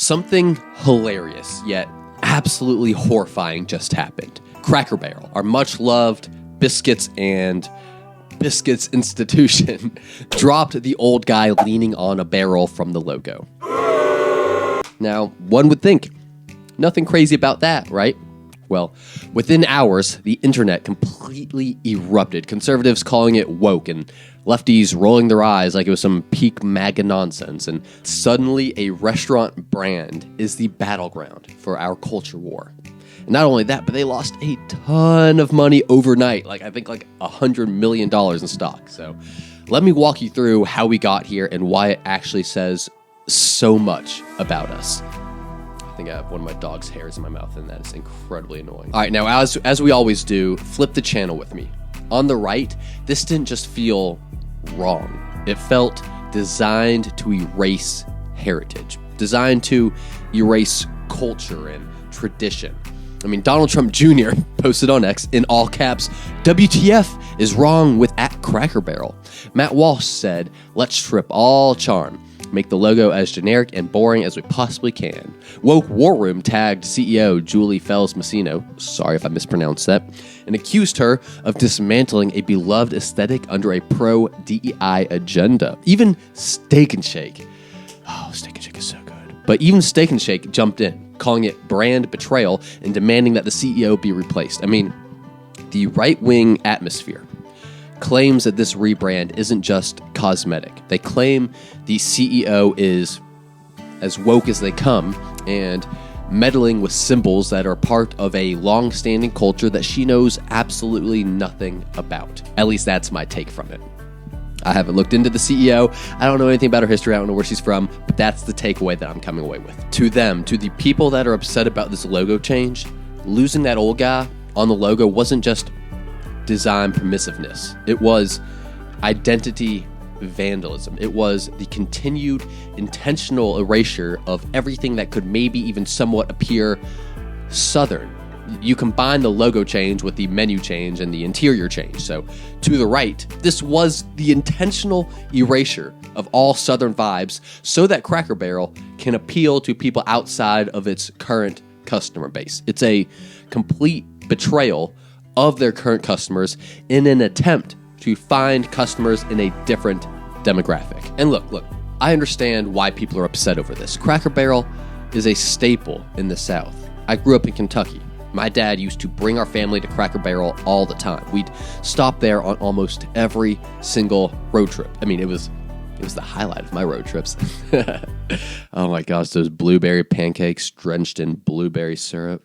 Something hilarious yet absolutely horrifying just happened. Cracker Barrel, our much-loved biscuits institution, dropped the old guy leaning on a barrel from the logo. Now, one would think, nothing crazy about that, right? Well, within hours, the internet completely erupted, conservatives calling it woke and lefties rolling their eyes like it was some peak MAGA nonsense, and suddenly a restaurant brand is the battleground for our culture war. And not only that, but they lost a ton of money overnight, I think $100 million in stock. So let me walk you through how we got here and why it actually says so much about us. I think I have one of my dog's hairs in my mouth, and that is incredibly annoying. All right, now as we always do, flip the channel with me. On the right, this didn't just feel wrong. It felt designed to erase heritage, designed to erase culture and tradition. I mean, Donald Trump Jr. posted on X in all caps, WTF is wrong with @Cracker Barrel. Matt Walsh said, let's strip all charm. Make the logo as generic and boring as we possibly can. Woke War Room tagged CEO Julie Fells-Massino, sorry if I mispronounced that, and accused her of dismantling a beloved aesthetic under a pro-DEI agenda. Even Steak and Shake. Oh, Steak and Shake is so good. But even Steak and Shake jumped in, calling it brand betrayal and demanding that the CEO be replaced. I mean, the right-wing atmosphere claims that this rebrand isn't just cosmetic. They claim the CEO is as woke as they come and meddling with symbols that are part of a long-standing culture that she knows absolutely nothing about. At least that's my take from it. I haven't looked into the CEO. I don't know anything about her history. I don't know where she's from, but that's the takeaway that I'm coming away with. To them, to the people that are upset about this logo change, losing that old guy on the logo wasn't just design permissiveness. It was identity vandalism. It was the continued intentional erasure of everything that could maybe even somewhat appear Southern. You combine the logo change with the menu change and the interior change. So to the right, this was the intentional erasure of all Southern vibes so that Cracker Barrel can appeal to people outside of its current customer base. It's a complete betrayal of their current customers in an attempt to find customers in a different demographic. And look, I understand why people are upset over this. Cracker Barrel is a staple in the South. I grew up in Kentucky. My dad used to bring our family to Cracker Barrel all the time. We'd stop there on almost every single road trip. I mean, it was the highlight of my road trips. Oh my gosh, those blueberry pancakes drenched in blueberry syrup.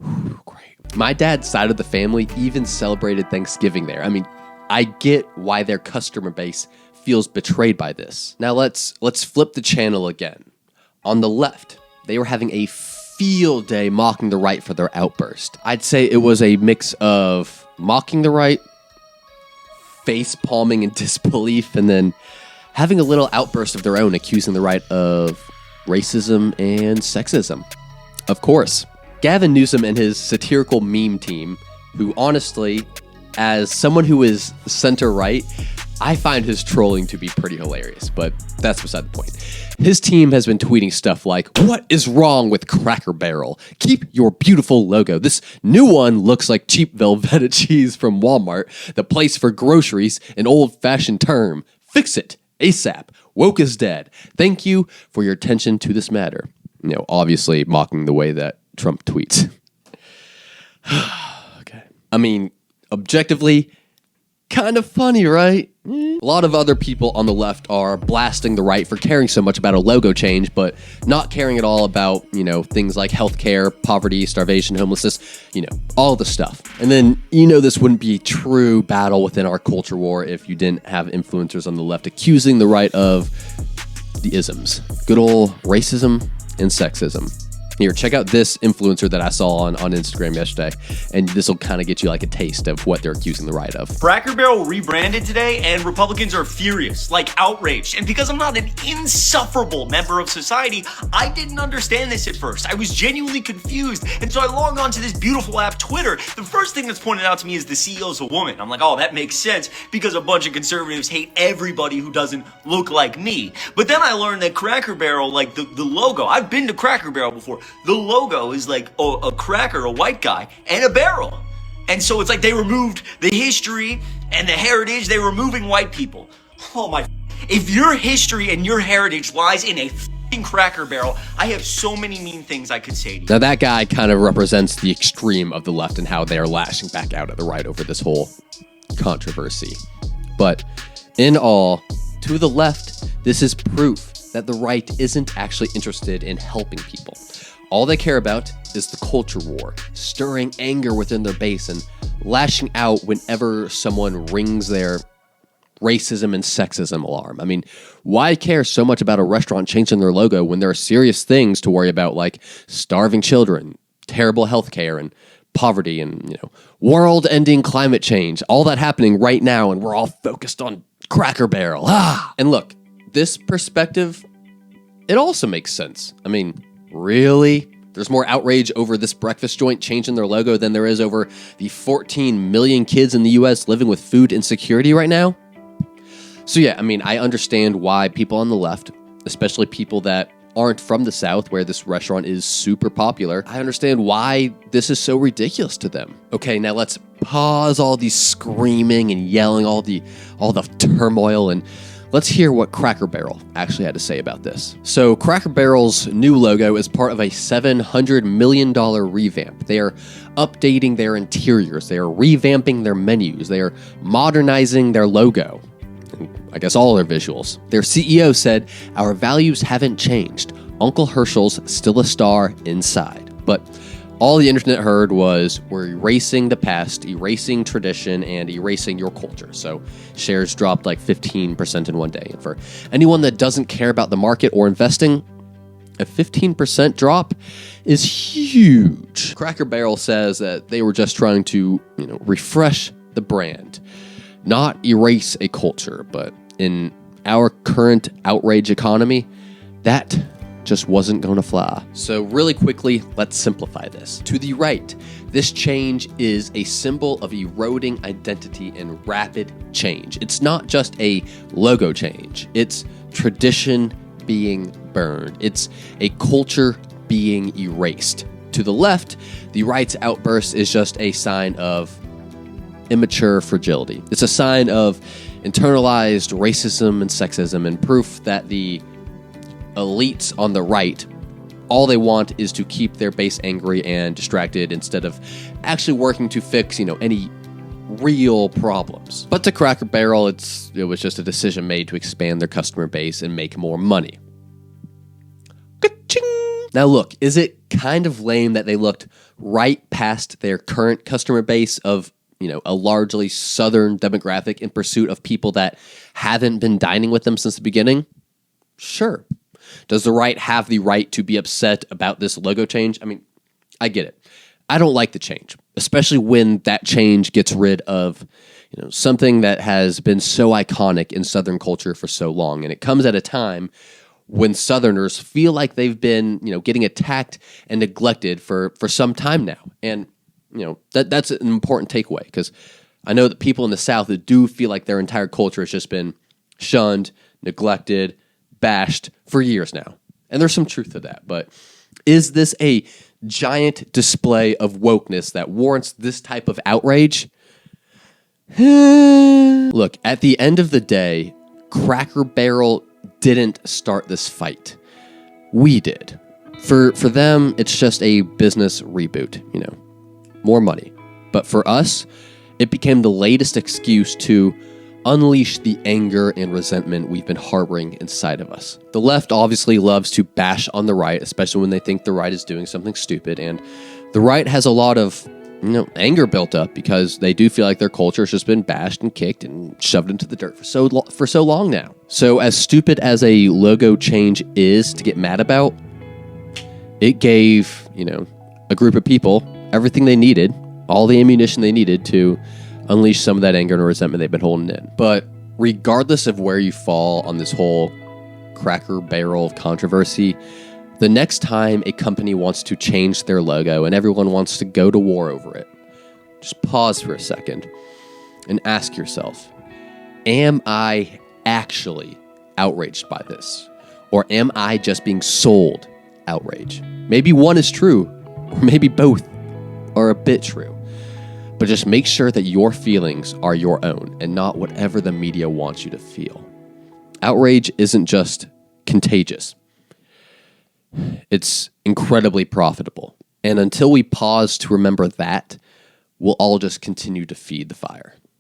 Whew, great. My dad's side of the family even celebrated Thanksgiving there. I mean, I get why their customer base feels betrayed by this. Now let's flip the channel again. On the left, they were having a field day mocking the right for their outburst. I'd say it was a mix of mocking the right, face palming in disbelief, and then having a little outburst of their own, accusing the right of racism and sexism. Of course, Gavin Newsom and his satirical meme team, who honestly, as someone who is center-right, I find his trolling to be pretty hilarious, but that's beside the point. His team has been tweeting stuff like, what is wrong with Cracker Barrel? Keep your beautiful logo. This new one looks like cheap Velveeta cheese from Walmart, the place for groceries, an old-fashioned term. Fix it ASAP. Woke is dead. Thank you for your attention to this matter. You know, obviously mocking the way that Trump tweets. Okay. I mean, objectively, kind of funny, right? A lot of other people on the left are blasting the right for caring so much about a logo change, but not caring at all about, things like healthcare, poverty, starvation, homelessness, all the stuff. And then, this wouldn't be a true battle within our culture war if you didn't have influencers on the left accusing the right of the isms. Good old racism and sexism. Here, check out this influencer that I saw on Instagram yesterday, and this will kind of get you like a taste of what they're accusing the right of. Cracker Barrel rebranded today, and Republicans are furious, like outraged. And because I'm not an insufferable member of society, I didn't understand this at first. I was genuinely confused, and so I logged onto this beautiful app, Twitter. The first thing that's pointed out to me is the CEO's a woman. I'm like, oh, that makes sense, because a bunch of conservatives hate everybody who doesn't look like me. But then I learned that Cracker Barrel, like the logo, I've been to Cracker Barrel before. The logo is like a cracker, a white guy, and a barrel. And so it's like they removed the history and the heritage. They're removing white people. Oh my. If your history and your heritage lies in a Cracker Barrel, I have so many mean things I could say to you. Now that guy kind of represents the extreme of the left and how they are lashing back out at the right over this whole controversy. But in all, to the left, this is proof that the right isn't actually interested in helping people. All they care about is the culture war, stirring anger within their base and lashing out whenever someone rings their racism and sexism alarm. I mean, why care so much about a restaurant changing their logo when there are serious things to worry about, like starving children, terrible healthcare, and poverty, and world-ending climate change, all that happening right now, and we're all focused on Cracker Barrel. And look, this perspective, it also makes sense. I mean, really? There's more outrage over this breakfast joint changing their logo than there is over the 14 million kids in the US living with food insecurity right now? So yeah, I mean, I understand why people on the left, especially people that aren't from the South where this restaurant is super popular, I understand why this is so ridiculous to them. Okay, now let's pause all the screaming and yelling, all the turmoil, and let's hear what Cracker Barrel actually had to say about this. So Cracker Barrel's new logo is part of a $700 million revamp. They are updating their interiors. They are revamping their menus. They are modernizing their logo. I guess all their visuals. Their CEO said, "Our values haven't changed. Uncle Herschel's still a star inside." But all the internet heard was, we're erasing the past, erasing tradition, and erasing your culture. So shares dropped like 15% in one day. And for anyone that doesn't care about the market or investing, a 15% drop is huge. Cracker Barrel says that they were just trying to, refresh the brand, not erase a culture. But in our current outrage economy, that just wasn't going to fly. So really quickly, let's simplify this. To the right, this change is a symbol of eroding identity and rapid change. It's not just a logo change. It's tradition being burned. It's a culture being erased. To the left, the right's outburst is just a sign of immature fragility. It's a sign of internalized racism and sexism, and proof that the elites on the right, all they want is to keep their base angry and distracted instead of actually working to fix, any real problems. But to Cracker Barrel, it was just a decision made to expand their customer base and make more money. Ka-ching! Now look, is it kind of lame that they looked right past their current customer base of a largely Southern demographic in pursuit of people that haven't been dining with them since the beginning? Sure. Does the right have the right to be upset about this logo change? I mean, I get it. I don't like the change, especially when that change gets rid of, something that has been so iconic in Southern culture for so long. And it comes at a time when Southerners feel like they've been, getting attacked and neglected for some time now. And that's an important takeaway, because I know that people in the South that do feel like their entire culture has just been shunned, neglected, bashed for years now. And there's some truth to that. But is this a giant display of wokeness that warrants this type of outrage? Look, at the end of the day, Cracker Barrel didn't start this fight. We did. For them, it's just a business reboot, more money. But for us, it became the latest excuse to unleash the anger and resentment we've been harboring inside of us. The left obviously loves to bash on the right, especially when they think the right is doing something stupid. And the right has a lot of, anger built up because they do feel like their culture has just been bashed and kicked and shoved into the dirt for so long now. So as stupid as a logo change is to get mad about, It gave, a group of people everything they needed, all the ammunition they needed to unleash some of that anger and resentment they've been holding in. But regardless of where you fall on this whole Cracker Barrel controversy, the next time a company wants to change their logo and everyone wants to go to war over it, just pause for a second and ask yourself, am I actually outraged by this? Or am I just being sold outrage? Maybe one is true, or maybe both are a bit true. But just make sure that your feelings are your own and not whatever the media wants you to feel. Outrage isn't just contagious. It's incredibly profitable. And until we pause to remember that, we'll all just continue to feed the fire.